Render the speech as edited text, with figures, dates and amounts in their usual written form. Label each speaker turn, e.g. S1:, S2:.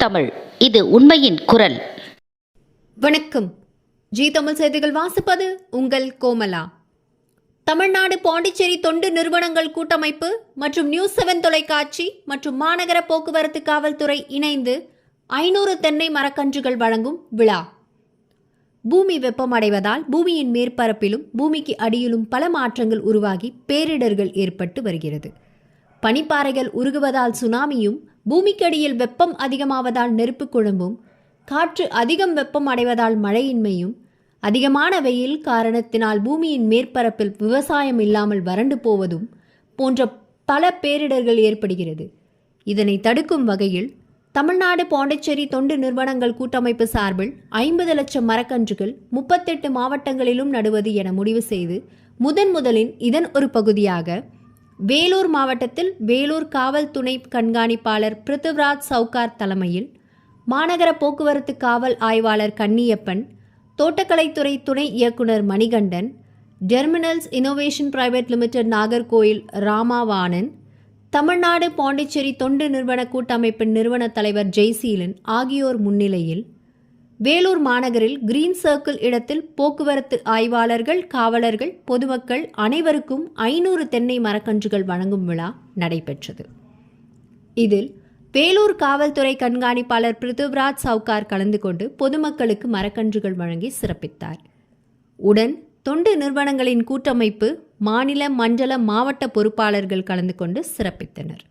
S1: தமிழ், இது உண்மையின் குரல்.
S2: வணக்கம். ஜி தமிழ் செய்திகள் வாசிப்பது உங்கள் கோமலா. தமிழ்நாடு பாண்டிச்சேரி தொண்டு நிறுவனங்கள் கூட்டமைப்பு மற்றும் நியூஸ் 7 தொலைக்காட்சி மற்றும் மாநகர போக்குவரத்து காவல்துறை இணைந்து 500 தென்னை மரக்கன்றுகள் வழங்கும் விழா. பூமி வெப்பமடைவதால் பூமியின் மேற்பரப்பிலும் பூமிக்கு அடியிலும் பல மாற்றங்கள் உருவாகி பேரிடர்கள் ஏற்பட்டு வருகிறது. பனிப்பாறைகள் உருகுவதால் சுனாமியும், பூமிக்கடியில் வெப்பம் அதிகமாவதால் நெருப்பு குழம்பும், காற்று அதிகம் வெப்பம் அடைவதால் மழையின்மையும், அதிகமான வெயில் காரணத்தினால் பூமியின் மேற்பரப்பில் விவசாயம் இல்லாமல் வறண்டு போவதும் போன்ற பல பேரிடர்கள் ஏற்படுகிறது. இதனை தடுக்கும் வகையில் தமிழ்நாடு பாண்டிச்சேரி தொண்டு நிறுவனங்கள் கூட்டமைப்பு சார்பில் 50 லட்சம் மரக்கன்றுகள் 38 மாவட்டங்களிலும் நடுவது என முடிவு செய்து முதலில் இதன் ஒரு பகுதியாக வேலூர் மாவட்டத்தில் வேலூர் காவல் துணை கண்காணிப்பாளர் பிருத்திவிராஜ் சவுகார் தலைமையில் மாநகர போக்குவரத்து காவல் ஆய்வாளர் கன்னியப்பன், தோட்டக்கலைத்துறை துணை இயக்குனர் Manikandan, terminals innovation private limited Nagercoil Ramavanan, Tamil Nadu Pondicherry தொண்டு நிறுவன கூட்டமைப்பின் நிறுவன தலைவர் ஜெய்சீலன் ஆகியோர் முன்னிலையில் வேலூர் மாநகரில் கிரீன் சர்க்கிள் இடத்தில் போக்குவரத்து ஆய்வாளர்கள், காவலர்கள், பொதுமக்கள் அனைவருக்கும் 500 தென்னை மரக்கன்றுகள் வழங்கும் விழா நடைபெற்றது. இதில் வேலூர் காவல்துறை கண்காணிப்பாளர் பிருத்திவிராஜ் சவுகார் கலந்து கொண்டு பொதுமக்களுக்கு மரக்கன்றுகள் வழங்கி சிறப்பித்தார். உடன் தொண்டு நிறுவனங்களின் கூட்டமைப்பு, மாநில, மண்டல, மாவட்ட பொறுப்பாளர்கள் கலந்து கொண்டு சிறப்பித்தனர்.